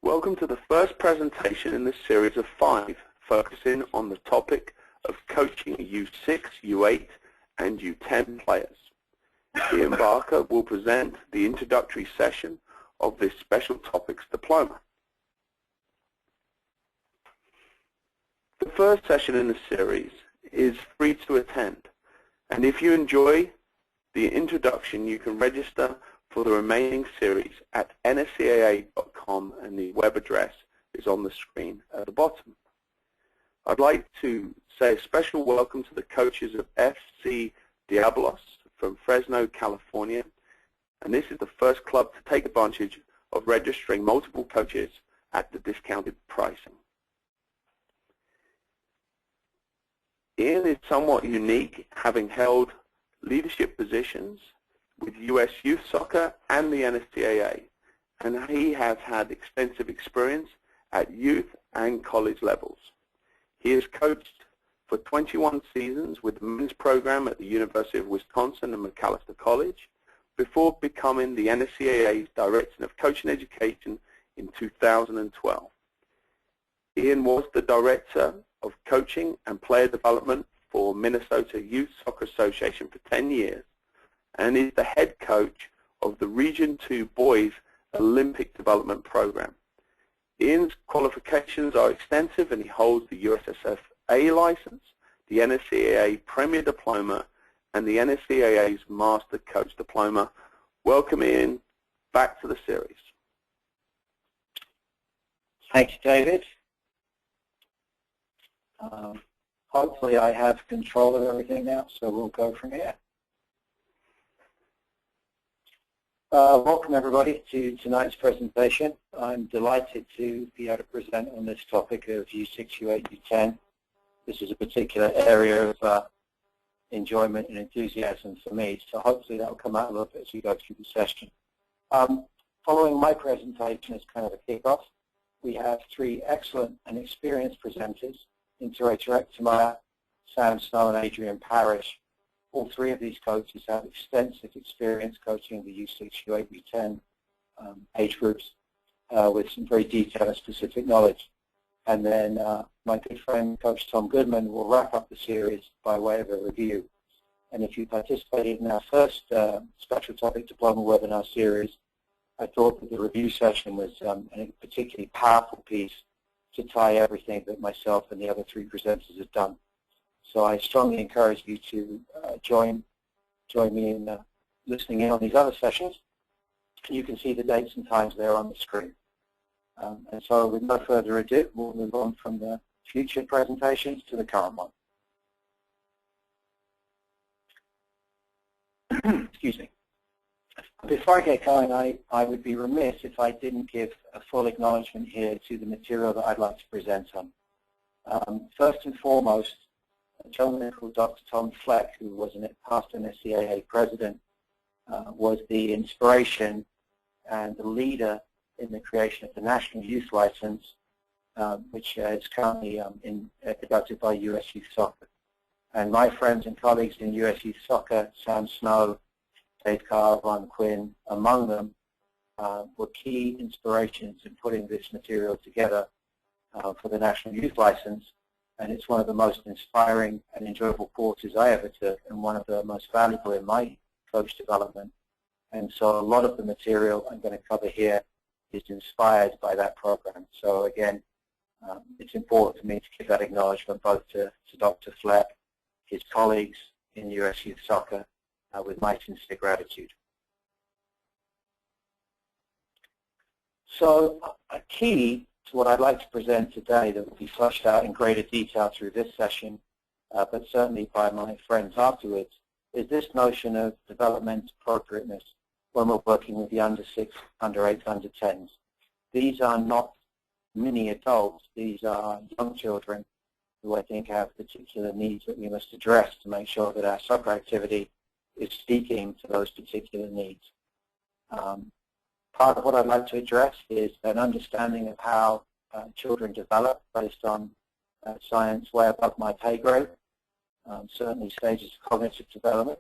Welcome to the first presentation in this series of 5, focusing on the topic of coaching U6, U8, and U10 players. Ian Barker will present the introductory session of this Special Topics Diploma. The first session in the series is free to attend, and if you enjoy the introduction, you can register for the remaining series at nscaa.com, and the web address is on the screen at the bottom. I'd like to say a special welcome to the coaches of FC Diablos from Fresno, California, and this is the first club to take advantage of registering multiple coaches at the discounted pricing. Ian is somewhat unique, having held leadership positions with US Youth Soccer and the NSCAA, and he has had extensive experience at youth and college levels. He has coached for 21 seasons with the men's program at the University of Wisconsin and Macalester College before becoming the NSCAA's Director of Coaching Education in 2012. Ian was the Director of Coaching and Player Development for Minnesota Youth Soccer Association for 10 years and is the head coach of the Region 2 Boys Olympic Development Program. Ian's qualifications are extensive, and he holds the USSFA license, the NSCAA Premier Diploma, and the NSCAA's Master Coach Diploma. Welcome, Ian, back to the series. Thanks, David. Hopefully I have control of everything now, so we'll go from here. Welcome everybody to tonight's presentation. I'm delighted to be able to present on this topic of U6, U8, U10. This is a particular area of enjoyment and enthusiasm for me, so hopefully that will come out a little bit as we go through the session. Following my presentation as kind of a kickoff, we have 3 excellent and experienced presenters, Interator Ectomaya, Sam Snow, and Adrian Parrish. All 3 of these coaches have extensive experience coaching the U6, U8, U10 age groups with some very detailed and specific knowledge. And then my good friend, Coach Tom Goodman, will wrap up the series by way of a review. And if you participated in our first Special Topic Diploma webinar series, I thought that the review session was a particularly powerful piece to tie everything that myself and the other 3 presenters have done. So I strongly encourage you to join me in listening in on these other sessions. You can see the dates and times there on the screen. And so with no further ado, we'll move on from the future presentations to the current one. Excuse me. Before I get going, I would be remiss if I didn't give a full acknowledgement here to the material that I'd like to present on. First and foremost, a gentleman called Dr. Tom Fleck, who was a past NSCAA president, was the inspiration and the leader in the creation of the National Youth License, which is currently conducted by US Youth Soccer. And my friends and colleagues in US Youth Soccer, Sam Snow, Dave Carr, Ron Quinn, among them, were key inspirations in putting this material together for the National Youth License. And it's one of the most inspiring and enjoyable courses I ever took, and one of the most valuable in my coach development. And so a lot of the material I'm going to cover here is inspired by that program. So again, it's important for me to give that acknowledgement both to Dr. Fleck, his colleagues in US Youth Soccer, with my sincere gratitude. So a key to what I'd like to present today that will be fleshed out in greater detail through this session, but certainly by my friends afterwards, is this notion of developmental appropriateness when we're working with the under 6, under 8, under 10s. These are not mini adults. These are young children who I think have particular needs that we must address to make sure that our soccer activity is speaking to those particular needs. Part of what I'd like to address is an understanding of how children develop based on science way above my pay grade, certainly stages of cognitive development.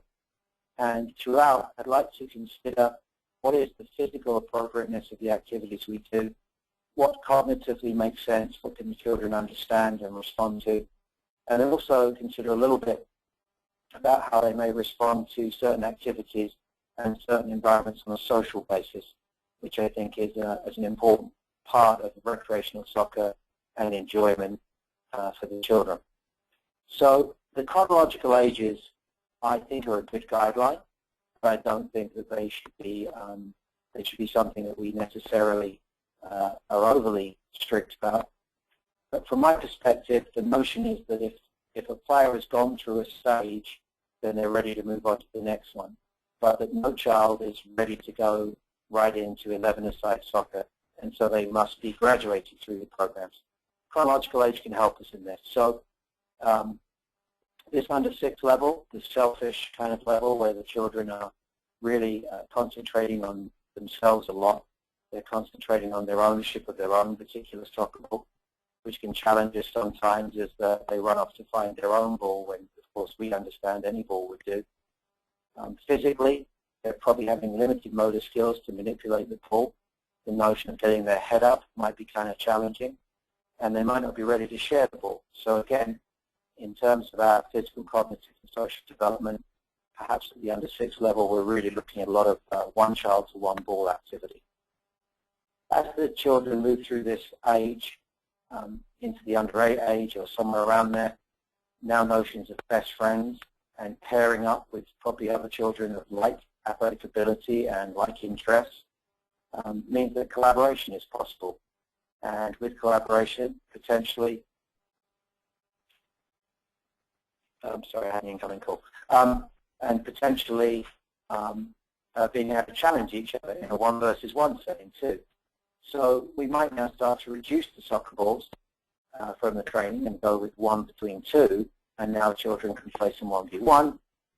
And throughout, I'd like to consider what is the physical appropriateness of the activities we do, what cognitively makes sense, what can the children understand and respond to, and then also consider a little bit about how they may respond to certain activities and certain environments on a social basis, which I think is an important part of recreational soccer and enjoyment for the children. So the chronological ages, I think, are a good guideline, but I don't think that they should be something that we necessarily are overly strict about. But from my perspective, the notion is that if a player has gone through a stage, then they're ready to move on to the next one, but that no child is ready to go right into 11-a-side soccer, and so they must be graduated through the programs. Chronological age can help us in this. So this under 6 level, the selfish kind of level where the children are really concentrating on themselves a lot. They're concentrating on their ownership of their own particular soccer ball, which can challenge us sometimes as they run off to find their own ball when, of course, we understand any ball would do. Physically, they're probably having limited motor skills to manipulate the ball. The notion of getting their head up might be kind of challenging, and they might not be ready to share the ball. So again, in terms of our physical, cognitive, and social development, perhaps at the under 6 level, we're really looking at a lot of one child to one ball activity. As the children move through this age into the under 8 age or somewhere around there, now notions of best friends and pairing up with probably other children of like athletic ability and like interests means that collaboration is possible. And with collaboration, potentially, I'm sorry, I had an incoming call, and potentially being able to challenge each other in a 1 versus 1 setting too. So we might now start to reduce the soccer balls from the training and go with 1 between 2, and now children can play some 1v1.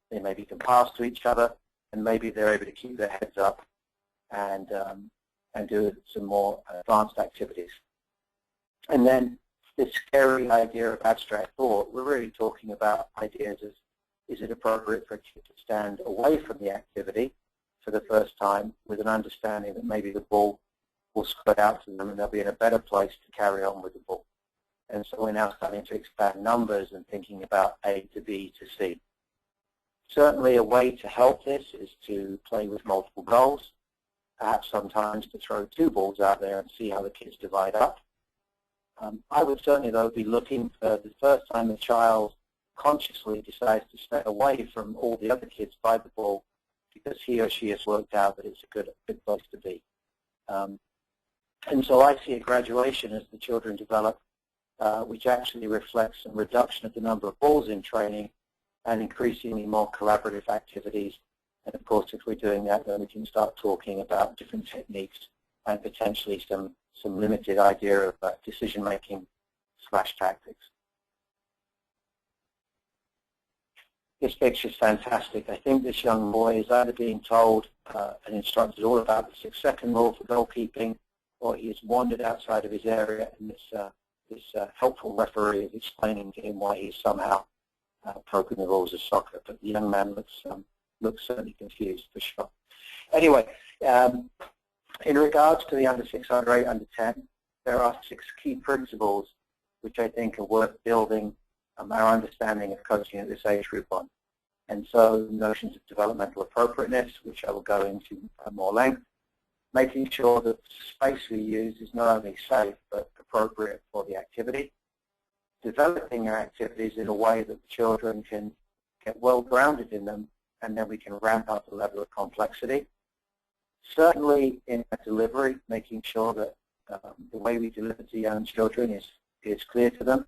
They maybe can pass to each other, and maybe they're able to keep their heads up and do some more advanced activities. And then this scary idea of abstract thought, we're really talking about ideas as, is it appropriate for a kid to stand away from the activity for the first time with an understanding that maybe the ball will spread out to them and they'll be in a better place to carry on with the ball. And so we're now starting to expand numbers and thinking about A to B to C. Certainly a way to help this is to play with multiple goals, perhaps sometimes to throw 2 balls out there and see how the kids divide up. I would certainly, though, be looking for the first time a child consciously decides to stay away from all the other kids by the ball because he or she has worked out that it's a good place to be. And so I see a graduation as the children develop, which actually reflects a reduction of the number of balls in training and increasingly more collaborative activities. And of course, if we're doing that, then we can start talking about different techniques and potentially some limited idea of decision-making / tactics. This picture's fantastic. I think this young boy is either being told and instructed all about the 6-second rule for goalkeeping, or he has wandered outside of his area, and this helpful referee is explaining to him why he's somehow broken the rules of soccer. But the young man looks certainly confused, for sure. Anyway, in regards to the under 6, under 8, under 10, there are 6 key principles which I think are worth building our understanding of coaching at this age group on. And so notions of developmental appropriateness, which I will go into more length, making sure that the space we use is not only safe but appropriate for the activity, developing our activities in a way that the children can get well grounded in them, and then we can ramp up the level of complexity. Certainly in our delivery, making sure that the way we deliver to young children is clear to them,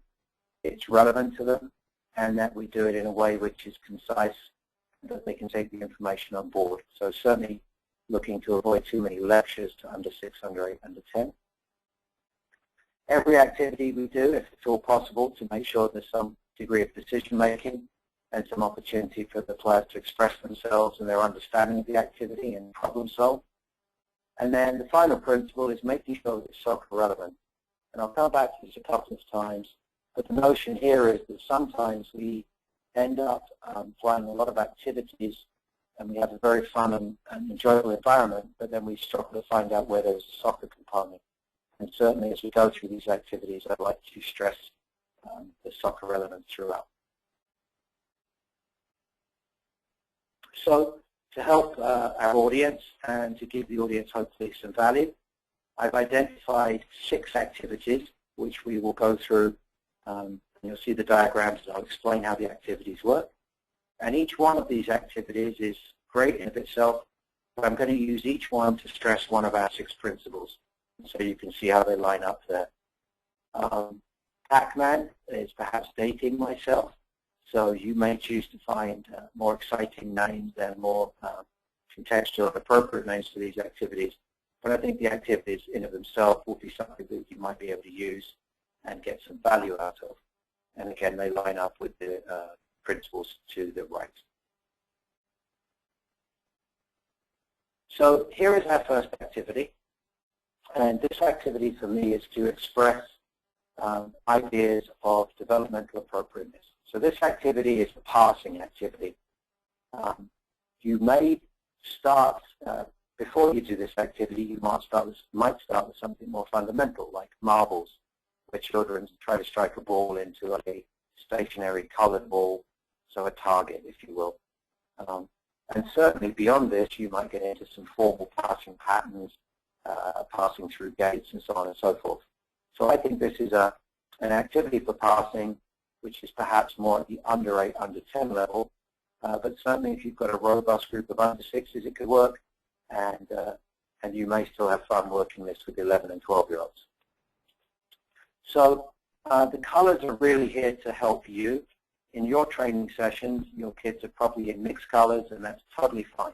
it's relevant to them, and that we do it in a way which is concise, that they can take the information on board. So certainly looking to avoid too many lectures to under 6, under 8, under 10. Every activity we do, if it's all possible, to make sure there's some degree of decision making and some opportunity for the players to express themselves and their understanding of the activity and problem solve. And then the final principle is making sure that it's soccer relevant. And I'll come back to this a couple of times, but the notion here is that sometimes we end up playing a lot of activities and we have a very fun and enjoyable environment, but then we struggle to find out where there's a soccer component. And certainly as we go through these activities, I'd like to stress the soccer element throughout. So to help our audience and to give the audience hopefully some value, I've identified 6 activities which we will go through. You'll see the diagrams and I'll explain how the activities work. And each one of these activities is great in of itself, but I'm going to use each one to stress one of our 6 principles. So you can see how they line up there. Pacman is perhaps dating myself, so you may choose to find more exciting names and more contextual and appropriate names for these activities. But I think the activities in of themselves will be something that you might be able to use and get some value out of. And again, they line up with the principles to the right. So here is our first activity. And this activity for me is to express ideas of developmental appropriateness. So this activity is a passing activity. You may start, before you do this activity, you might start with something more fundamental, like marbles, where children try to strike a ball into a stationary colored ball, so a target, if you will. And certainly beyond this, you might get into some formal passing patterns, passing through gates, and so on and so forth. So I think this is an activity for passing, which is perhaps more at the under 8, under 10 level. But certainly if you've got a robust group of under 6s, it could work. And you may still have fun working this with 11 and 12-year-olds. So the colors are really here to help you. In your training sessions, your kids are probably in mixed colors, and that's totally fine.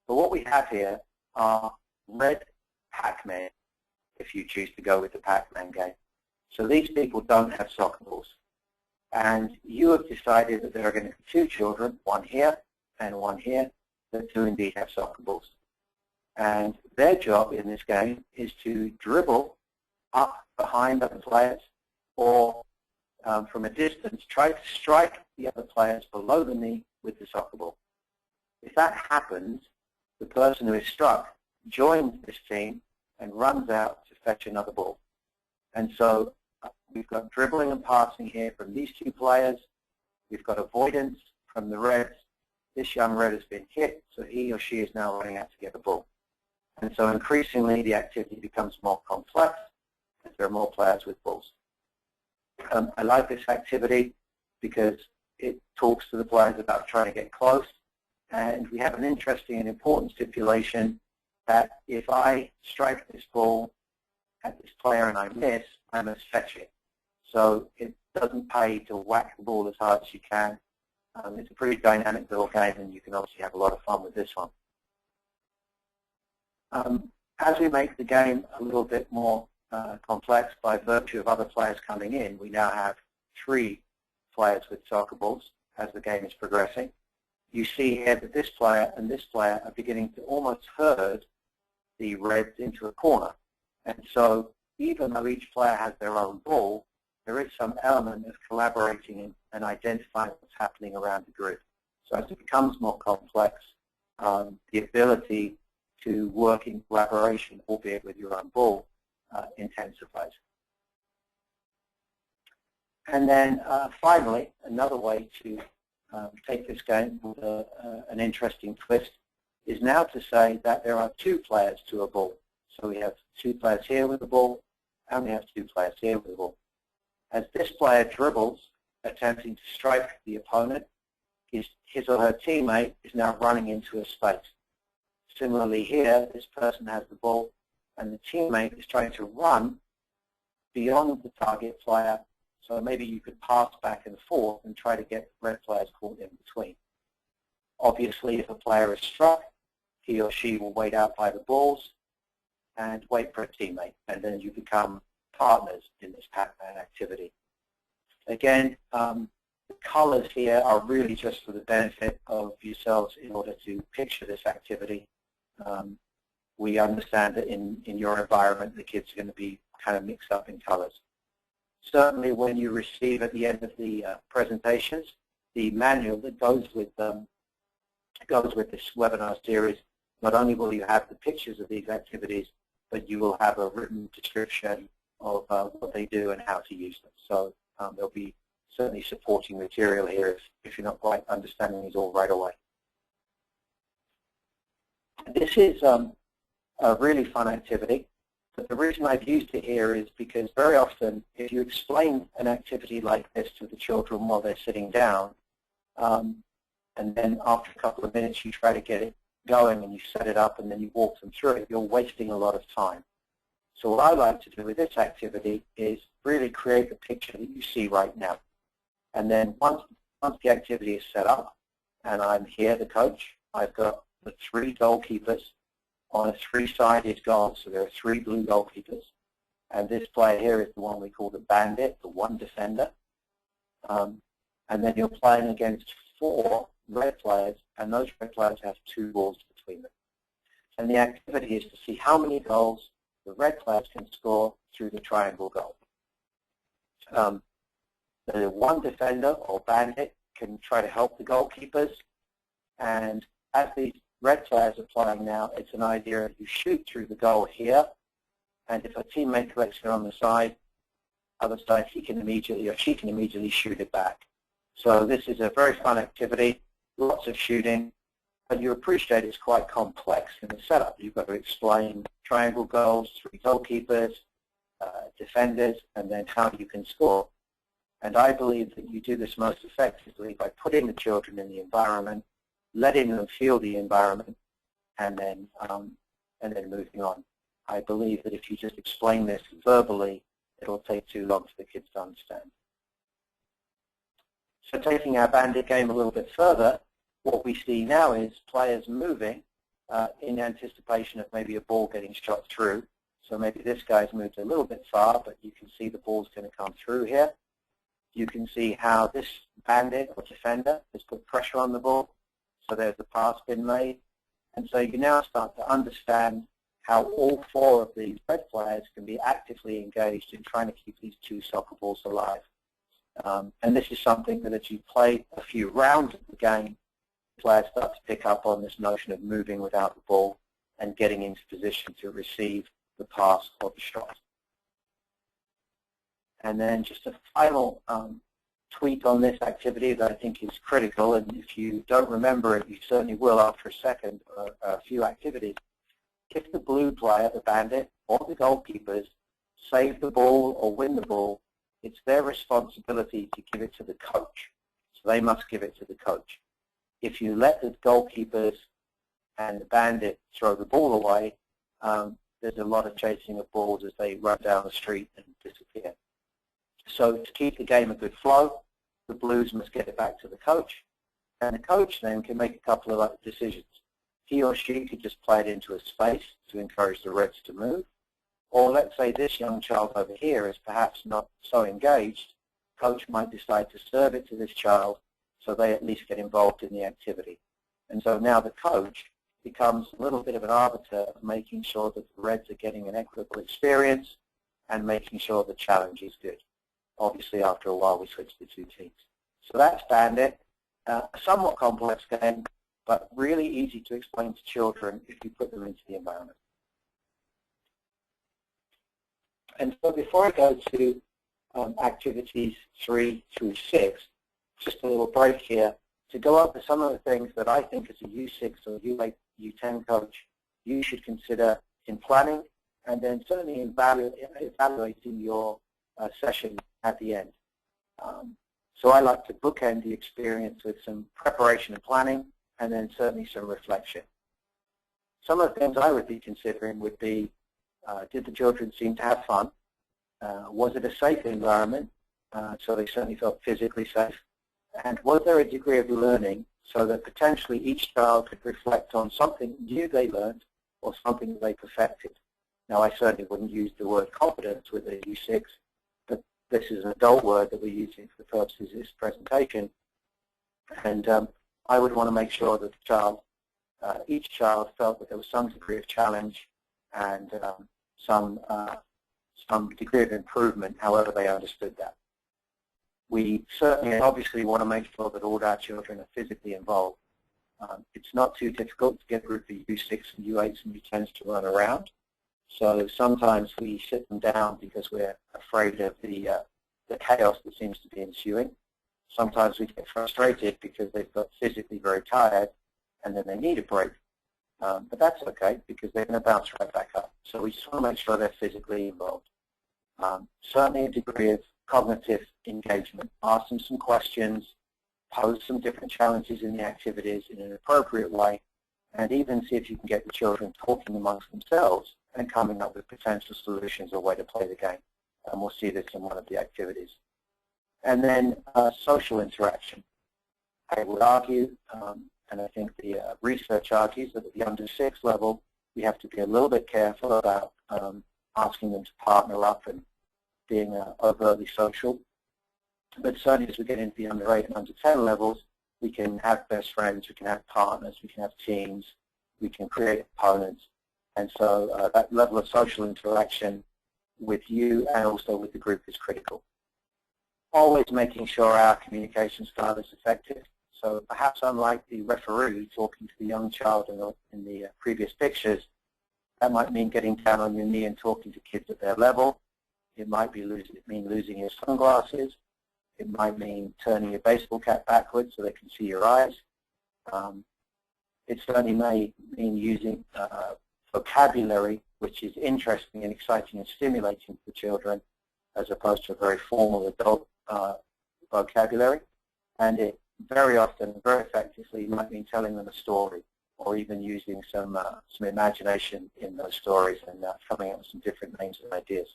But what we have here are red Pacman, if you choose to go with the Pacman game. So these people don't have soccer balls. And you have decided that there are going to be 2 children, one here and one here, that do indeed have soccer balls. And their job in this game is to dribble up behind other players or from a distance try to strike the other players below the knee with the soccer ball. If that happens, the person who is struck joins this team and runs out to fetch another ball. And so we've got dribbling and passing here from these 2 players. We've got avoidance from the Reds. This young Red has been hit, so he or she is now running out to get the ball. And so increasingly the activity becomes more complex as there are more players with balls. I like this activity because it talks to the players about trying to get close. And we have an interesting and important stipulation that if I strike this ball at this player and I miss, I must fetch it. So it doesn't pay to whack the ball as hard as you can. It's a pretty dynamic little game, and you can obviously have a lot of fun with this one. As we make the game a little bit more complex by virtue of other players coming in, we now have 3 players with soccer balls as the game is progressing. You see here that this player and this player are beginning to almost herd the Reds into a corner. And so even though each player has their own ball, there is some element of collaborating and identifying what's happening around the grid. So as it becomes more complex, the ability to work in collaboration, albeit with your own ball, intensifies. And then finally, another way to take this game with an interesting twist is now to say that there are 2 players to a ball. So we have 2 players here with the ball, and we have 2 players here with the ball. As this player dribbles, attempting to strike the opponent, his or her teammate is now running into a space. Similarly here, this person has the ball, and the teammate is trying to run beyond the target player, so maybe you could pass back and forth and try to get the red players caught in between. Obviously, if a player is struck, he or she will wait out by the balls and wait for a teammate, and then you become partners in this Pacman activity. Again, the colors here are really just for the benefit of yourselves in order to picture this activity. We understand that in your environment, the kids are going to be kind of mixed up in colors. Certainly when you receive at the end of the presentations, the manual that goes with this webinar series, not only will you have the pictures of these activities, but you will have a written description of what they do and how to use them. So there'll be certainly supporting material here if you're not quite understanding it all right away. This is a really fun activity, but the reason I've used it here is because very often if you explain an activity like this to the children while they're sitting down, and then after a couple of minutes you try to get it going and you set it up and then you walk them through it, you're wasting a lot of time. So what I like to do with this activity is really create the picture that you see right now. And then once the activity is set up and I'm here, the coach, I've got the 3 goalkeepers on a 3-sided goal. So there are 3 blue goalkeepers. And this player here is the one we call the Bandit, the one defender. And then you're playing against 4 red players, and those red players have 2 balls between them. And the activity is to see how many goals the red players can score through the triangle goal. The one defender, or Bandit, can try to help the goalkeepers, and as these red players are playing now, it's an idea of you shoot through the goal here, and if a teammate collects it on the other side, he can immediately, or she can immediately shoot it back. So this is a very fun activity, lots of shooting, but you appreciate it's quite complex in the setup. You've got to explain triangle goals, 3 goalkeepers, defenders, and then how you can score. And I believe that you do this most effectively by putting the children in the environment, letting them feel the environment, and then moving on. I believe that if you just explain this verbally, it'll take too long for the kids to understand. So taking our Bandit game a little bit further, what we see now is players moving in anticipation of maybe a ball getting shot through. So maybe this guy's moved a little bit far, but you can see the ball's going to come through here. You can see how this Bandit or defender has put pressure on the ball. So there's the pass been made. And so you now start to understand how all 4 of these red players can be actively engaged in trying to keep these 2 soccer balls alive. And this is something that as you play a few rounds of the game, players start to pick up on this notion of moving without the ball and getting into position to receive the pass or the shot. And then just a final tweak on this activity that I think is critical, and if you don't remember it, you certainly will after a few activities. If the blue player, the Bandit, or the goalkeepers save the ball or win the ball, it's their responsibility to give it to the coach. So they must give it to the coach. If you let the goalkeepers and the Bandit throw the ball away, there's a lot of chasing of balls as they run down the street and disappear. So to keep the game a good flow, the Blues must get it back to the coach, and the coach then can make a couple of decisions. He or she could just play it into a space to encourage the Reds to move, or let's say this young child over here is perhaps not so engaged, coach might decide to serve it to this child so they at least get involved in the activity. And so now the coach becomes a little bit of an arbiter of making sure that the Reds are getting an equitable experience and making sure the challenge is good. Obviously, after a while, we switch the 2 teams. So that's Bandit, a somewhat complex game, but really easy to explain to children if you put them into the environment. And so before I go to activities 3 through 6, just a little break here to go over some of the things that I think as a U6 or U8, U10 coach you should consider in planning and then certainly evaluating your session at the end. So I like to bookend the experience with some preparation and planning and then certainly some reflection. Some of the things I would be considering would be, did the children seem to have fun? Was it a safe environment? So they certainly felt physically safe. And was there a degree of learning so that potentially each child could reflect on something new they learned or something they perfected? Now, I certainly wouldn't use the word competence with a U6, but this is an adult word that we're using for the purposes of this presentation. And I would want to make sure that the child, each child felt that there was some degree of challenge and some degree of improvement, however they understood that. We certainly obviously want to make sure that all our children are physically involved. It's not too difficult to get a group of U6 and U8s and U10s to run around. So sometimes we sit them down because we're afraid of the chaos that seems to be ensuing. Sometimes we get frustrated because they've got physically very tired and then they need a break. But that's okay because they're going to bounce right back up. So we just want to make sure they're physically involved. Certainly a degree of cognitive engagement. Ask them some questions, pose some different challenges in the activities in an appropriate way, and even see if you can get the children talking amongst themselves and coming up with potential solutions or way to play the game. And we'll see this in one of the activities. And then social interaction. I would argue, and I think the research argues that at the under 6 level, we have to be a little bit careful about asking them to partner up and being overtly social. But certainly as we get into the under 8 and under 10 levels, we can have best friends, we can have partners, we can have teams, we can create opponents. And so that level of social interaction with you and also with the group is critical. Always making sure our communication style is effective. So perhaps unlike the referee talking to the young child in the previous pictures, that might mean getting down on your knee and talking to kids at their level. It might mean losing your sunglasses. It might mean turning your baseball cap backwards so they can see your eyes. It certainly may mean using vocabulary which is interesting and exciting and stimulating for children as opposed to a very formal adult vocabulary. And it very often, very effectively, might mean telling them a story or even using some imagination in those stories and coming up with some different names and ideas.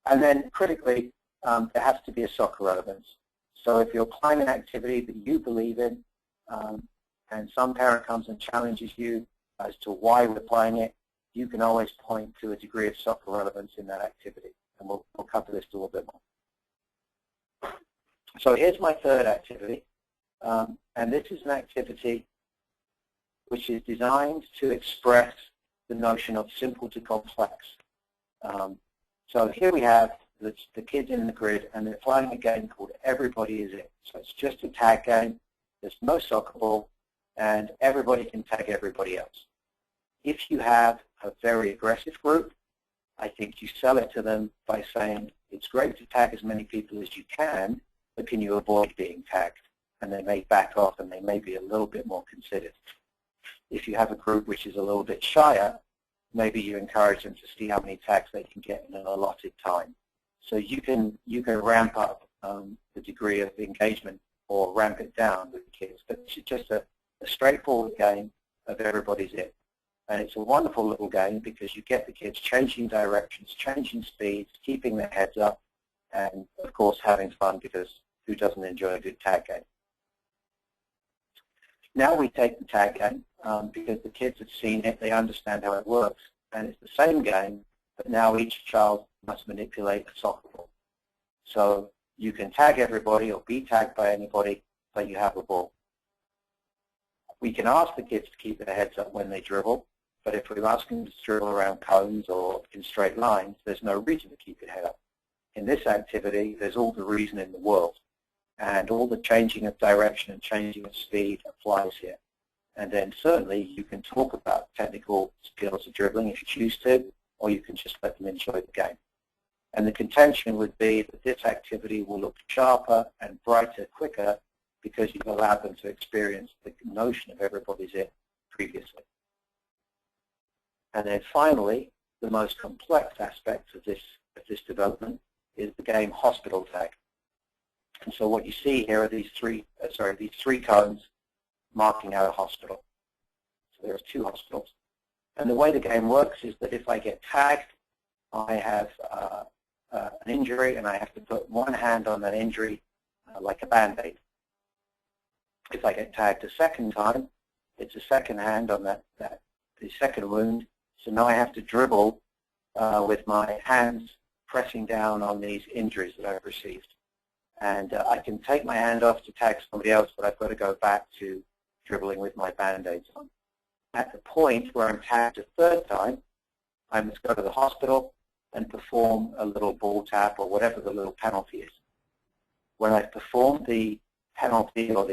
And then critically, there has to be a soccer relevance. So if you're applying an activity that you believe in and some parent comes and challenges you as to why we're applying it, you can always point to a degree of soccer relevance in that activity. And we'll cover this a little bit more. So here's my third activity. And this is an activity which is designed to express the notion of simple to complex. So here we have the kids in the grid, and they're playing a game called Everybody Is It. So it's just a tag game. There's no soccer ball, and everybody can tag everybody else. If you have a very aggressive group, I think you sell it to them by saying, it's great to tag as many people as you can, but can you avoid being tagged? And they may back off and they may be a little bit more considered. If you have a group which is a little bit shyer, maybe you encourage them to see how many tags they can get in an allotted time. So you can ramp up the degree of engagement or ramp it down with the kids. But it's just a straightforward game of Everybody's It. And it's a wonderful little game because you get the kids changing directions, changing speeds, keeping their heads up, and of course having fun, because who doesn't enjoy a good tag game? Now we take the tag game because the kids have seen it, they understand how it works, and it's the same game, but now each child must manipulate a soccer ball. So you can tag everybody or be tagged by anybody, but you have a ball. We can ask the kids to keep their heads up when they dribble, but if we ask them to dribble around cones or in straight lines, there's no reason to keep your head up. In this activity, there's all the reason in the world, and all the changing of direction and changing of speed applies here. And then certainly you can talk about technical skills of dribbling if you choose to, or you can just let them enjoy the game. And the contention would be that this activity will look sharper and brighter quicker because you've allowed them to experience the notion of Everybody's It previously. And then finally, the most complex aspect of this development is the game Hospital Tag. And so what you see here are these three cones marking out a hospital. So there's 2 hospitals. And the way the game works is that if I get tagged, I have an injury, and I have to put one hand on that injury like a Band-Aid. If I get tagged a second time, it's a second hand on the second wound. So now I have to dribble with my hands pressing down on these injuries that I've received. And I can take my hand off to tag somebody else, but I've got to go back to dribbling with my Band-Aids on. At the point where I'm tagged a third time, I must go to the hospital and perform a little ball tap or whatever the little penalty is. When I've performed the penalty or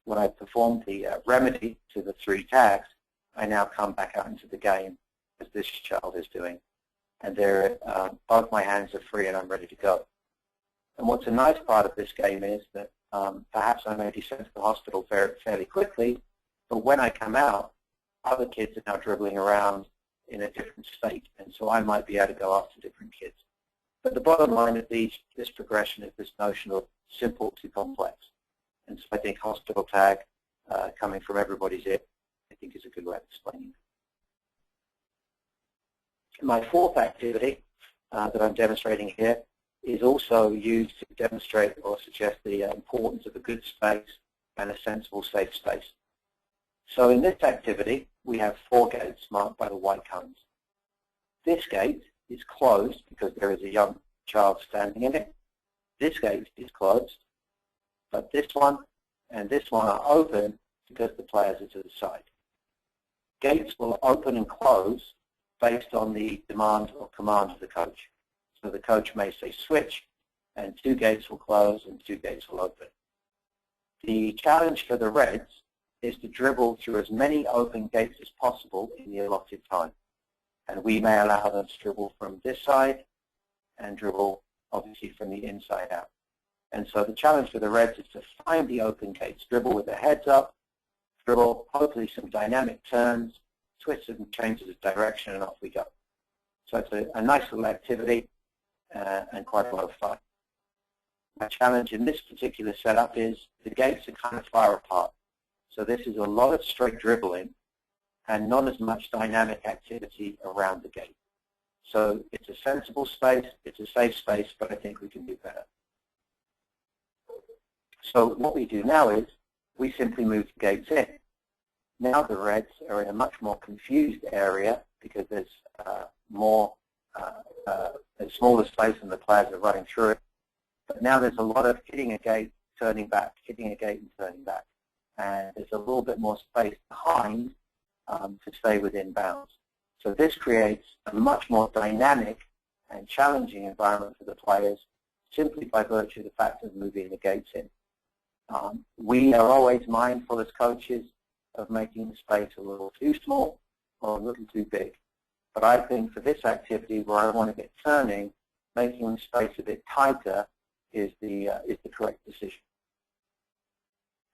when I've performed the remedy to the 3 tags, I now come back out into the game as this child is doing. And they're, both my hands are free and I'm ready to go. And what's a nice part of this game is that perhaps I may be sent to the hospital fairly quickly, but when I come out, other kids are now dribbling around in a different state, and so I might be able to go after different kids. But the bottom line of this progression is this notion of simple to complex. And so I think hospital tag, coming from everybody's ear, I think is a good way of explaining it. My fourth activity that I'm demonstrating here is also used to demonstrate or suggest the importance of a good space and a sensible safe space. So in this activity, we have 4 gates marked by the white cones. This gate is closed because there is a young child standing in it. This gate is closed, but this one and this one are open because the players are to the side. Gates will open and close based on the demand or command of the coach. So the coach may say switch, and 2 gates will close and 2 gates will open. The challenge for the Reds is to dribble through as many open gates as possible in the allotted time. And we may allow them to dribble from this side and dribble, obviously, from the inside out. And so the challenge for the Reds is to find the open gates, dribble with their heads up, dribble, hopefully some dynamic turns, twists and changes of direction, and off we go. So it's a nice little activity and quite a lot of fun. My challenge in this particular setup is the gates are kind of far apart. So this is a lot of straight dribbling and not as much dynamic activity around the gate. So it's a sensible space, it's a safe space, but I think we can do better. So what we do now is we simply move the gates in. Now the Reds are in a much more confused area because there's a smaller space and the players are running through it. But now there's a lot of hitting a gate, turning back, hitting a gate and turning back. And there's a little bit more space behind to stay within bounds. So this creates a much more dynamic and challenging environment for the players simply by virtue of the fact of moving the gates in. We are always mindful as coaches of making the space a little too small or a little too big. But I think for this activity where I want to get turning, making the space a bit tighter is the correct decision.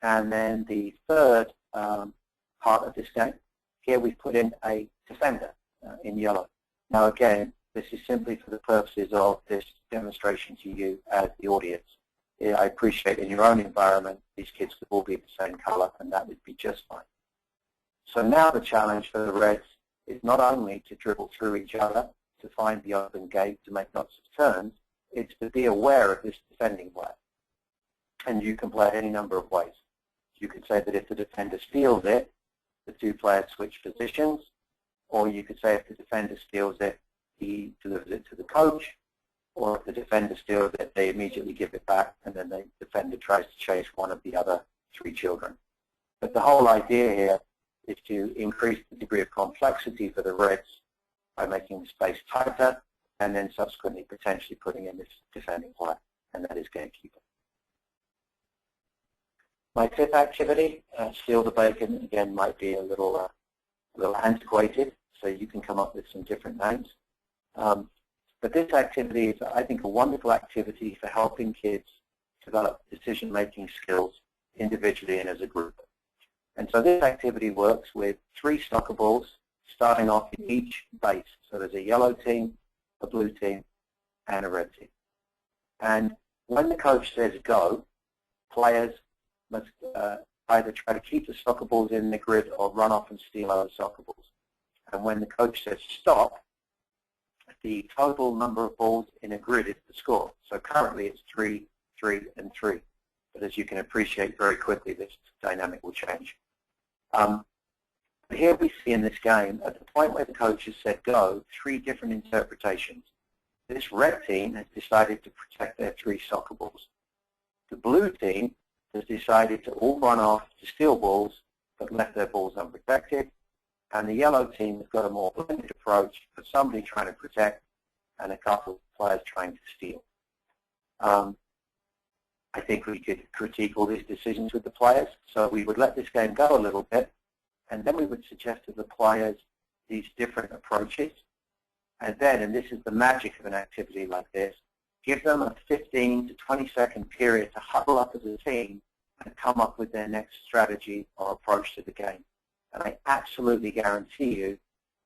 And then the third part of this game, here we've put in a defender in yellow. Now again, this is simply for the purposes of this demonstration to you as the audience. I appreciate in your own environment, these kids could all be the same color and that would be just fine. So now the challenge for the Reds is not only to dribble through each other to find the open gate to make lots of turns, it's to be aware of this defending player. And you can play it any number of ways. You could say that if the defender steals it, the 2 players switch positions, or you could say if the defender steals it, he delivers it to the coach, or if the defender steals it, they immediately give it back, and then the defender tries to chase one of the other 3 children. But the whole idea here is to increase the degree of complexity for the Reds by making the space tighter, and then subsequently potentially putting in this defending player, and that is gatekeeper. My 5th activity, steal the bacon, again might be a little antiquated, so you can come up with some different names. But this activity is, I think, a wonderful activity for helping kids develop decision-making skills individually and as a group. And so this activity works with 3 soccer balls starting off in each base. So there's a yellow team, a blue team, and a red team. And when the coach says go, players must either try to keep the soccer balls in the grid or run off and steal other soccer balls. And when the coach says stop, the total number of balls in a grid is the score. So currently it's 3, 3, and 3. But as you can appreciate very quickly, this dynamic will change. Here we see in this game, at the point where the coach has said go, 3 different interpretations. This red team has decided to protect their 3 soccer balls. The blue team has decided to all run off to steal balls, but left their balls unprotected. And the yellow team has got a more blended approach for somebody trying to protect and a couple of players trying to steal. I think we could critique all these decisions with the players. So we would let this game go a little bit, and then we would suggest to the players, these different approaches, and then, and this is the magic of an activity like this, give them a 15 to 20-second period to huddle up as a team and come up with their next strategy or approach to the game. And I absolutely guarantee you,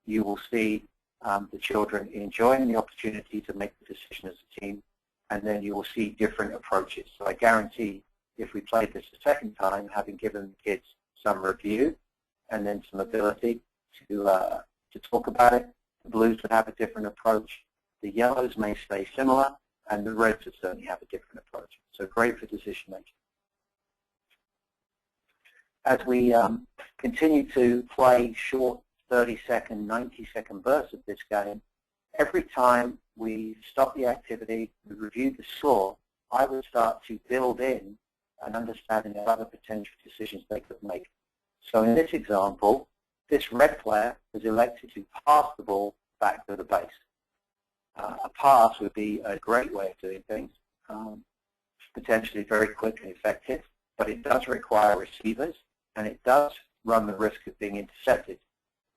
you will see the children enjoying the opportunity to make the decision as a team, and then you will see different approaches. So I guarantee if we played this a second time, having given the kids some review and then some ability to talk about it, the blues would have a different approach, the yellows may stay similar, and the reds would certainly have a different approach. So great for decision making. As we continue to play short 30-second, 90-second bursts of this game, every time we stop the activity, we review the score, I would start to build in an understanding of other potential decisions they could make. So in this example, this red player was elected to pass the ball back to the base. A pass would be a great way of doing things, potentially very quick and effective, but it does require receivers, and it does run the risk of being intercepted.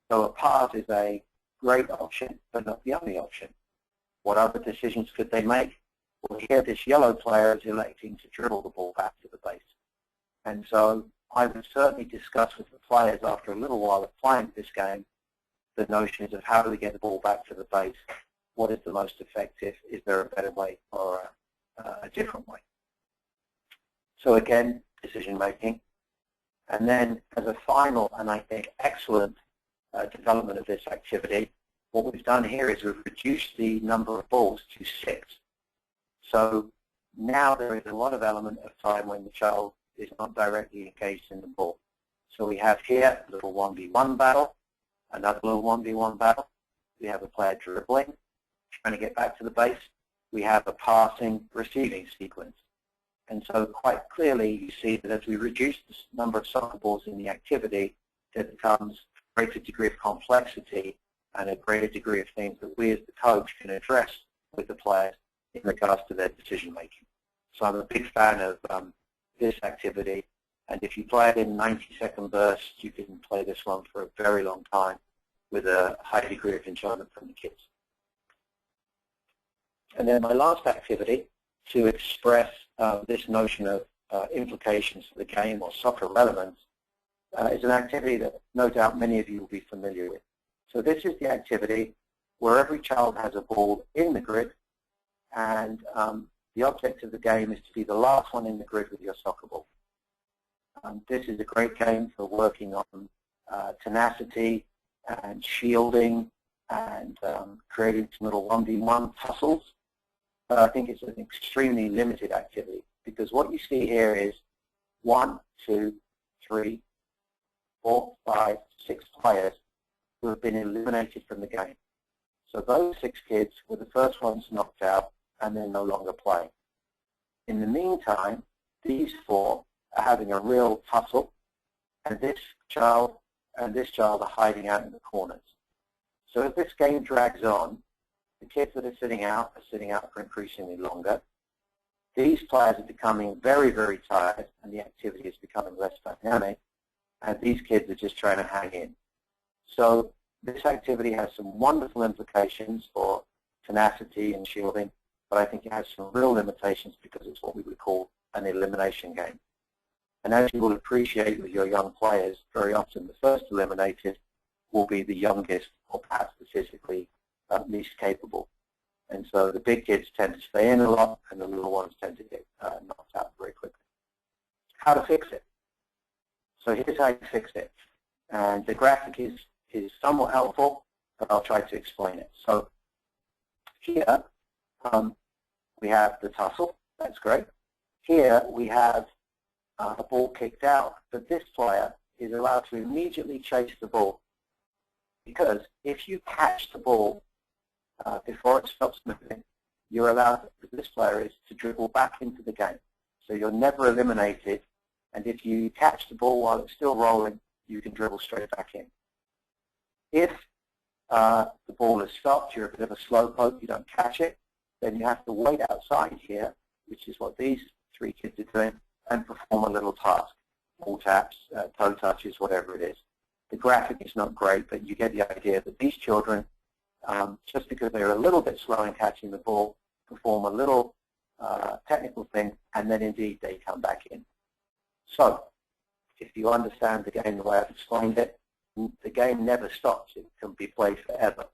So a pass is a great option, but not the only option. What other decisions could they make? Well, here this yellow player is electing to dribble the ball back to the base. And so I would certainly discuss with the players after a little while of playing this game the notions of how do we get the ball back to the base, what is the most effective, is there a better way or a different way. So again, decision making. And then as a final, and I think excellent development of this activity, what we've done here is we've reduced the number of balls to 6. So now there is a lot of element of time when the child is not directly engaged in the ball. So we have here a little 1v1 battle, another little 1v1 battle. We have a player dribbling, trying to get back to the base. We have a passing, receiving sequence. And so quite clearly you see that as we reduce the number of soccer balls in the activity, there becomes a greater degree of complexity and a greater degree of things that we as the coach can address with the players in regards to their decision making. So I'm a big fan of this activity, and if you play it in 90-second bursts, you can play this one for a very long time with a high degree of enjoyment from the kids. And then my last activity to express this notion of implications for the game or soccer relevance is an activity that no doubt many of you will be familiar with. So this is the activity where every child has a ball in the grid, and the object of the game is to be the last one in the grid with your soccer ball. This is a great game for working on tenacity and shielding and creating some little 1v1 tussles. But I think it's an extremely limited activity because what you see here is 1, 2, 3, 4, 5, 6 players who have been eliminated from the game. So those 6 kids were the first ones knocked out and they're no longer playing. In the meantime, these 4 are having a real tussle, and this child are hiding out in the corners. So as this game drags on, the kids that are sitting out for increasingly longer. These players are becoming very, very tired, and the activity is becoming less dynamic, and these kids are just trying to hang in. So this activity has some wonderful implications for tenacity and shielding, but I think it has some real limitations because it's what we would call an elimination game. And as you will appreciate with your young players, very often the first eliminated will be the youngest or perhaps the physically least capable. And so the big kids tend to stay in a lot and the little ones tend to get knocked out very quickly. How to fix it? So here's how you fix it. And the graphic is somewhat helpful, but I'll try to explain it. So here we have the tussle. That's great. Here we have a ball kicked out, but this player is allowed to immediately chase the ball because if you catch the ball before it stops moving, you're allowed, this player is, to dribble back into the game. So you're never eliminated, and if you catch the ball while it's still rolling, you can dribble straight back in. If the ball is stopped, you're a bit of a slow poke, you don't catch it, then you have to wait outside here, which is what these 3 kids are doing, and perform a little task, ball taps, toe touches, whatever it is. The graphic is not great, but you get the idea that these children, just because they're a little bit slow in catching the ball, perform a little technical thing, and then indeed they come back in. So, if you understand the game the way I've explained it, the game never stops. It can be played forever.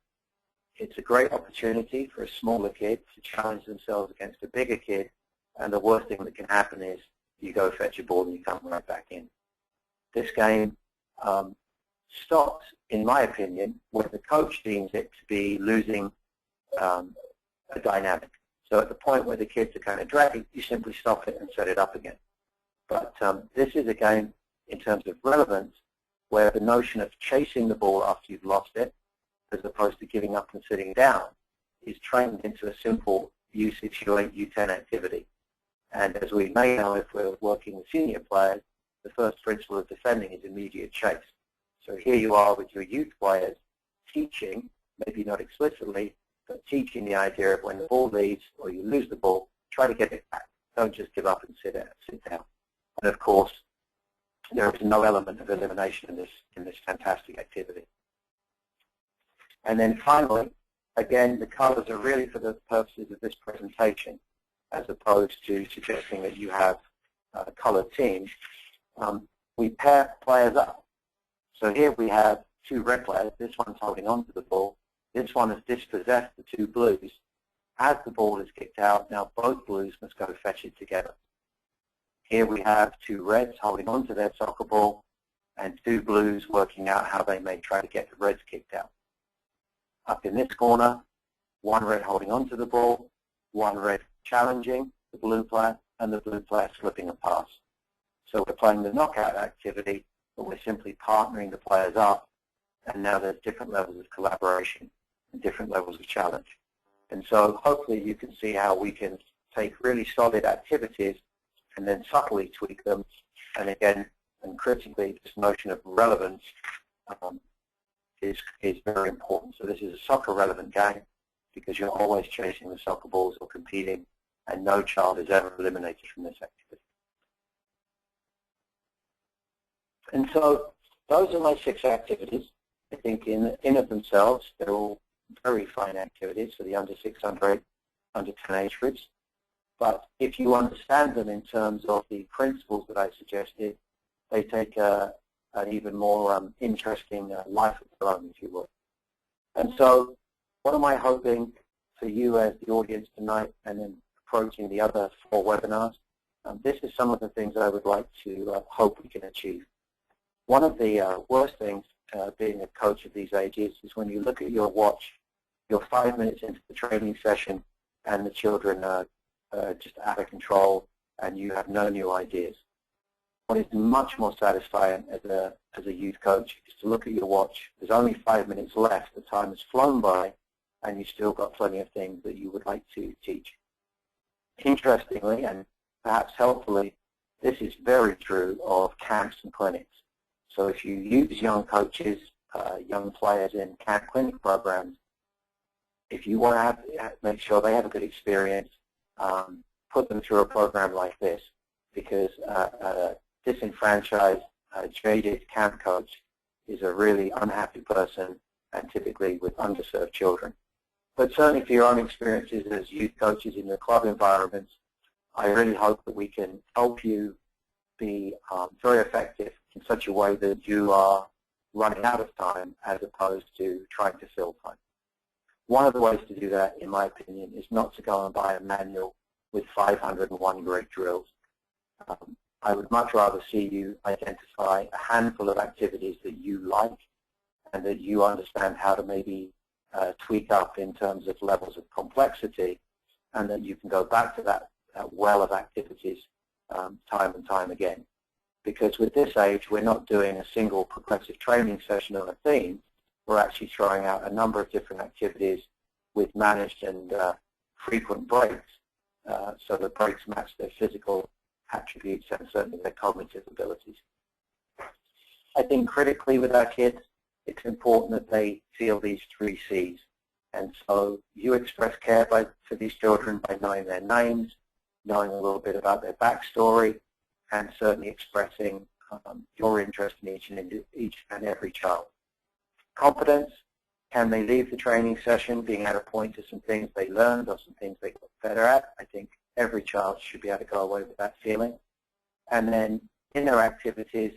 It's a great opportunity for a smaller kid to challenge themselves against a bigger kid, and the worst thing that can happen is you go fetch your ball and you come right back in. This game stops, in my opinion, when the coach deems it to be losing a dynamic. So at the point where the kids are kind of dragging, you simply stop it and set it up again. But this is a game, in terms of relevance, where the notion of chasing the ball after you've lost it, as opposed to giving up and sitting down, is trained into a simple U6, U8, U10 activity. And as we may know, if we're working with senior players, the first principle of defending is immediate chase. So here you are with your youth players teaching, maybe not explicitly, but teaching the idea of when the ball leaves or you lose the ball, try to get it back. Don't just give up and sit down. And of course, there is no element of elimination in this fantastic activity. And then finally, again, the colors are really for the purposes of this presentation, as opposed to suggesting that you have colored teams. We pair players up. So here we have two red players. This one's holding on to the ball. This one has dispossessed the two blues. As the ball is kicked out, now both blues must go fetch it together. Here we have two reds holding on to their soccer ball and two blues working out how they may try to get the reds kicked out. Up in this corner, one red holding on to the ball, one red challenging the blue player, and the blue player slipping a pass. So we're playing the knockout activity, but we're simply partnering the players up, and now there's different levels of collaboration and different levels of challenge. And so hopefully you can see how we can take really solid activities and then subtly tweak them. And again, and critically, this notion of relevance is very important. So this is a soccer relevant game because you're always chasing the soccer balls or competing, and no child is ever eliminated from this activity. And so those are my 6 activities. I think in of themselves, they're all very fine activities for the under 6, under 8, under 10 age groups. But if you understand them in terms of the principles that I suggested, they take an even more interesting life of their own, if you will. And so what am I hoping for you as the audience tonight, and then approaching the other 4 webinars? This is some of the things I would like to hope we can achieve. One of the worst things being a coach of these ages is when you look at your watch, you're 5 minutes into the training session and the children are just out of control and you have no new ideas. What is much more satisfying as a youth coach is to look at your watch. There's only 5 minutes left. The time has flown by and you've still got plenty of things that you would like to teach. Interestingly, and perhaps helpfully, this is very true of camps and clinics. So if you use young coaches, young players in camp clinic programs, if you want to make sure they have a good experience, put them through a program like this, because a disenfranchised, jaded camp coach is a really unhappy person, and typically with underserved children. But certainly for your own experiences as youth coaches in the club environments, I really hope that we can help you be very effective in such a way that you are running out of time as opposed to trying to fill time. One of the ways to do that, in my opinion, is not to go and buy a manual with 501 great drills. I would much rather see you identify a handful of activities that you like and that you understand how to maybe tweak up in terms of levels of complexity, and that you can go back to that well of activities time and time again. Because with this age, we're not doing a single progressive training session on a theme. We're actually throwing out a number of different activities with managed and frequent breaks, so the breaks match their physical attributes and certainly their cognitive abilities. I think critically with our kids, it's important that they feel these 3 C's. And so you express care for these children by knowing their names, knowing a little bit about their backstory, and certainly expressing your interest in each and every child. Competence, can they leave the training session being able to point to some things they learned or some things they got better at? I think every child should be able to go away with that feeling. And then in their activities,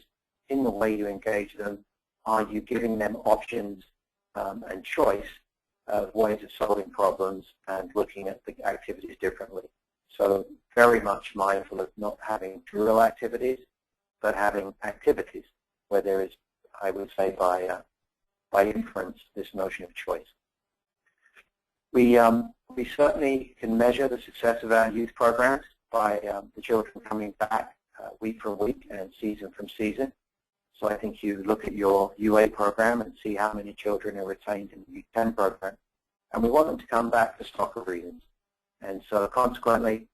in the way you engage them, are you giving them options and choice of ways of solving problems and looking at the activities differently? So very much mindful of not having drill activities, but having activities where there is, I would say, by inference, this notion of choice. We certainly can measure the success of our youth programs by the children coming back week from week and season from season. So I think you look at your UA program and see how many children are retained in the U10 program. And we want them to come back for soccer reasons. And so consequently,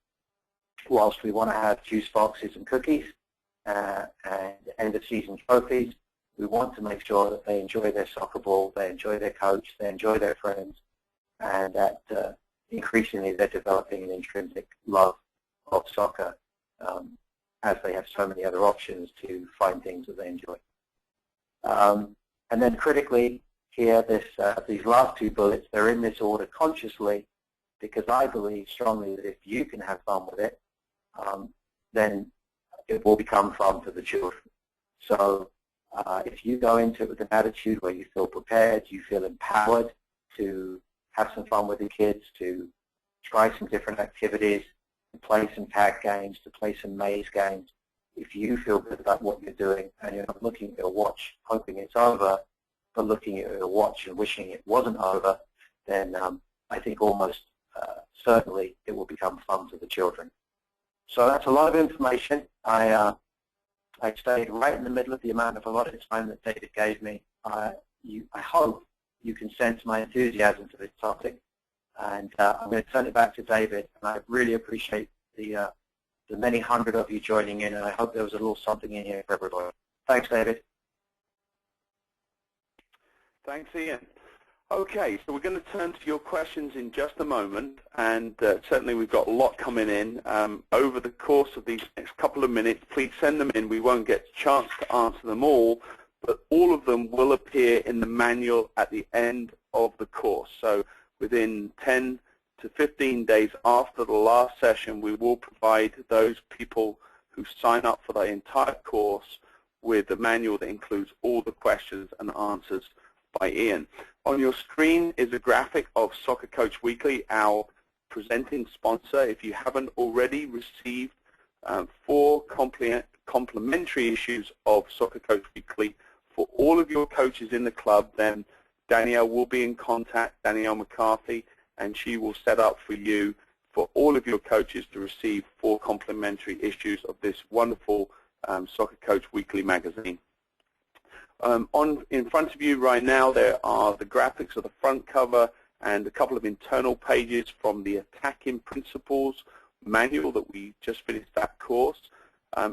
whilst we want to have juice boxes and cookies and end-of-season trophies, we want to make sure that they enjoy their soccer ball, they enjoy their coach, they enjoy their friends, and that increasingly they're developing an intrinsic love of soccer as they have so many other options to find things that they enjoy. And then critically, here, these last two bullets, they're in this order consciously because I believe strongly that if you can have fun with it, then it will become fun for the children. So if you go into it with an attitude where you feel prepared, you feel empowered to have some fun with the kids, to try some different activities, to play some tag games, to play some maze games, if you feel good about what you're doing and you're not looking at your watch hoping it's over, but looking at your watch and wishing it wasn't over, then I think almost certainly it will become fun to the children. So that's a lot of information. I stayed right in the middle of the amount of allotted time that David gave me. I hope you can sense my enthusiasm for this topic. And I'm going to turn it back to David. And I really appreciate the many hundred of you joining in. And I hope there was a little something in here for everybody. Thanks, David. Thanks, Ian. Okay, so we're going to turn to your questions in just a moment, and certainly we've got a lot coming in. Over the course of these next couple of minutes, please send them in. We won't get a chance to answer them all, but all of them will appear in the manual at the end of the course. So within 10 to 15 days after the last session, we will provide those people who sign up for the entire course with the manual that includes all the questions and answers by Ian. On your screen is a graphic of Soccer Coach Weekly, our presenting sponsor. If you haven't already received 4 complimentary issues of Soccer Coach Weekly for all of your coaches in the club, then Danielle will be in contact, Danielle McCarthy, and she will set up for you for all of your coaches to receive 4 complimentary issues of this wonderful Soccer Coach Weekly magazine. In front of you right now, there are the graphics of the front cover and a couple of internal pages from the Attacking Principles manual that we just finished that course.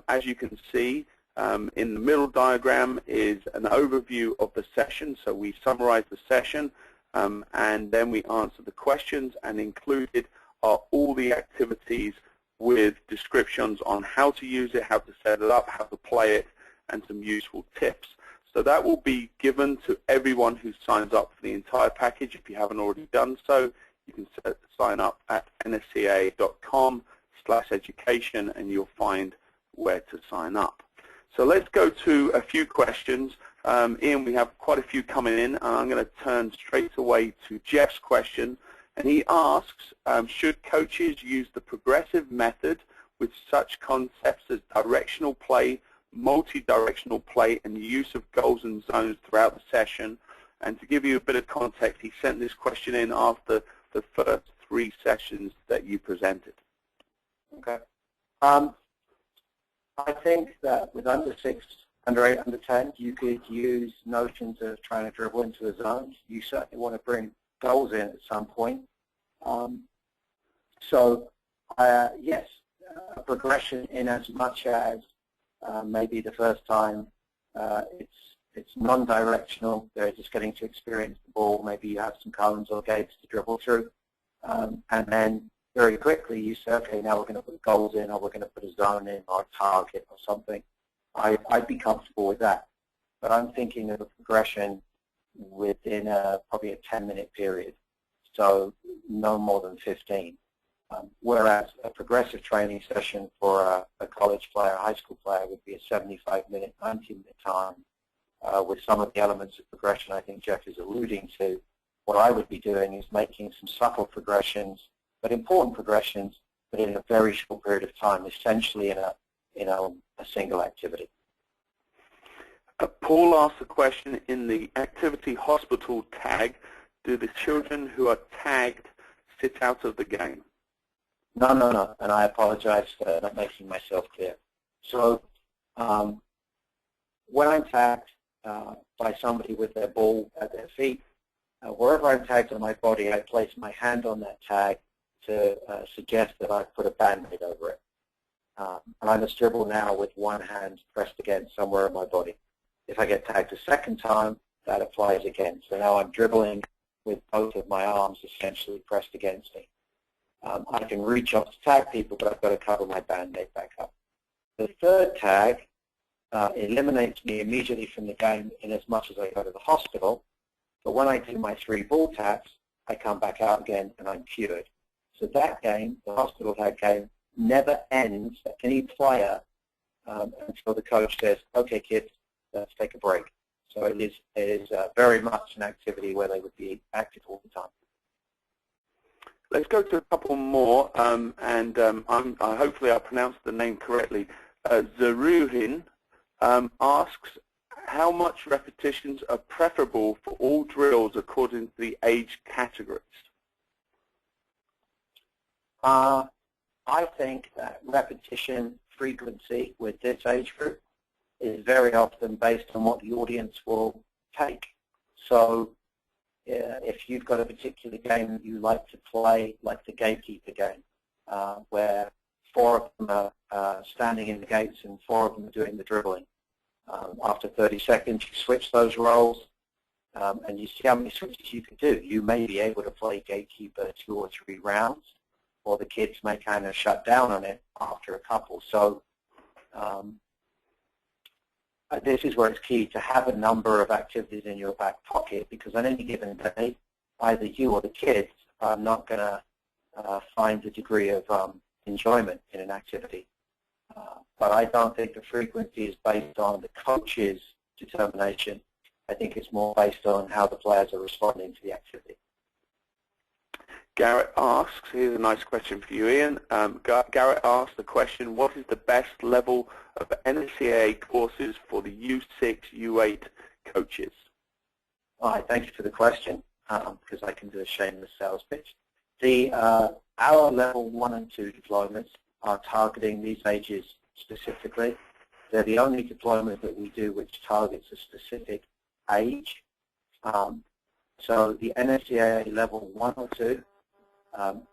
As you can see, in the middle diagram is an overview of the session. So we summarize the session, and then we answer the questions, and included are all the activities with descriptions on how to use it, how to set it up, how to play it, and some useful tips. So that will be given to everyone who signs up for the entire package. If you haven't already done so, you can sign up at nscaa.com/education, and you'll find where to sign up. So let's go to a few questions. Ian, we have quite a few coming in, and I'm going to turn straight away to Jeff's question. And he asks, should coaches use the progressive method with such concepts as directional play, multi-directional play, and the use of goals and zones throughout the session? And to give you a bit of context, he sent this question in after the first 3 sessions that you presented. Okay. I think that with under 6, under 8, under 10, you could use notions of trying to dribble into a zone. You certainly want to bring goals in at some point. Yes, a progression in as much as maybe the first time it's non-directional, they're just getting to experience the ball, maybe you have some cones or gates to dribble through, and then very quickly you say, okay, now we're going to put goals in, or we're going to put a zone in, or a target or something. I'd be comfortable with that. But I'm thinking of a progression within probably a 10-minute period, so no more than 15. Whereas a progressive training session for a college player, a high school player, would be a 75-minute, 90-minute time with some of the elements of progression I think Jeff is alluding to. What I would be doing is making some subtle progressions, but important progressions, but in a very short period of time, essentially in a single activity. Paul asked a question, in the activity hospital tag, do the children who are tagged sit out of the game? No, and I apologize for not making myself clear. So when I'm tagged by somebody with their ball at their feet, wherever I'm tagged on my body, I place my hand on that tag to suggest that I've put a Band-Aid over it. And I must dribble now with one hand pressed against somewhere on my body. If I get tagged a second time, that applies again. So now I'm dribbling with both of my arms essentially pressed against me. I can reach up to tag people, but I've got to cover my Band-Aid back up. The third tag eliminates me immediately from the game in as much as I go to the hospital. But when I do my 3 ball taps, I come back out again and I'm cured. So that game, the hospital tag game, never ends for any player until the coach says, okay, kids, let's take a break. So it is very much an activity where they would be active all the time. Let's go to a couple more, hopefully I pronounced the name correctly. Zaruhin asks, how much repetitions are preferable for all drills according to the age categories? I think that repetition frequency with this age group is very often based on what the audience will take. So if you've got a particular game that you like to play, like the gatekeeper game, where 4 of them are standing in the gates and 4 of them are doing the dribbling. After 30 seconds, you switch those roles, and you see how many switches you can do. You may be able to play gatekeeper 2 or 3 rounds, or the kids may kind of shut down on it after a couple. So this is where it's key to have a number of activities in your back pocket, because on any given day, either you or the kids are not going to find a degree of enjoyment in an activity. But I don't think the frequency is based on the coach's determination. I think it's more based on how the players are responding to the activity. Garrett asks, here's a nice question for you, Ian. Garrett asks the question, what is the best level of NSCAA courses for the U6, U8 coaches? All right, thank you for the question, because I can do a shameless sales pitch. Our level 1 and 2 deployments are targeting these ages specifically. They're the only deployment that we do which targets a specific age. So the NSCAA level 1 or 2,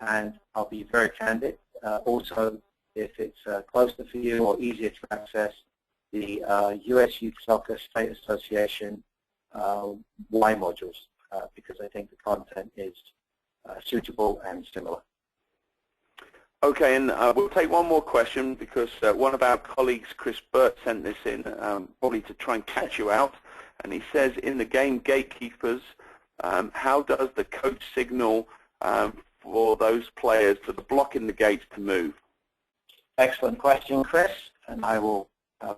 and I'll be very candid, also if it's closer for you or easier to access, the US Youth Soccer State Association Y modules, because I think the content is suitable and similar. Okay, and we'll take one more question because one of our colleagues, Chris Burt, sent this in probably to try and catch you out. And he says, in the game gatekeepers, how does the coach signal for those players for the block in the gates to move? Excellent question, Chris, and I will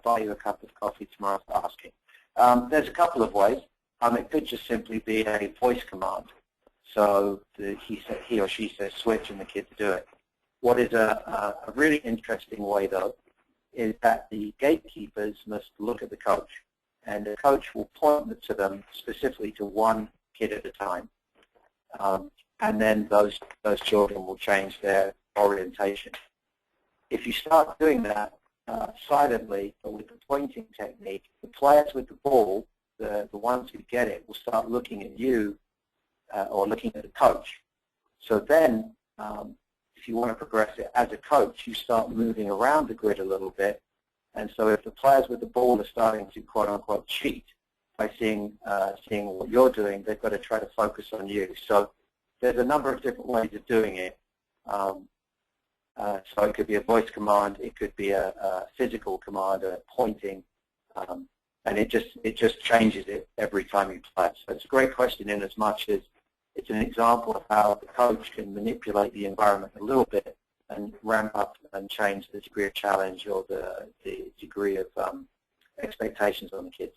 buy you a cup of coffee tomorrow for asking. There's a couple of ways. It could just simply be a voice command. So he or she says switch and the kids do it. What is a really interesting way, though, is that the gatekeepers must look at the coach, and the coach will point to them specifically to one kid at a time. And then those children will change their orientation. If you start doing that silently or with the pointing technique, the players with the ball, the ones who get it, will start looking at you or looking at the coach. So then, if you want to progress it as a coach, you start moving around the grid a little bit. And so if the players with the ball are starting to quote-unquote cheat by seeing what you're doing, they've got to try to focus on you. So there's a number of different ways of doing it. So it could be a voice command, it could be a physical command, a pointing, And it just changes it every time you play. So it's a great question in as much as it's an example of how the coach can manipulate the environment a little bit and ramp up and change the degree of challenge or the degree of expectations on the kids.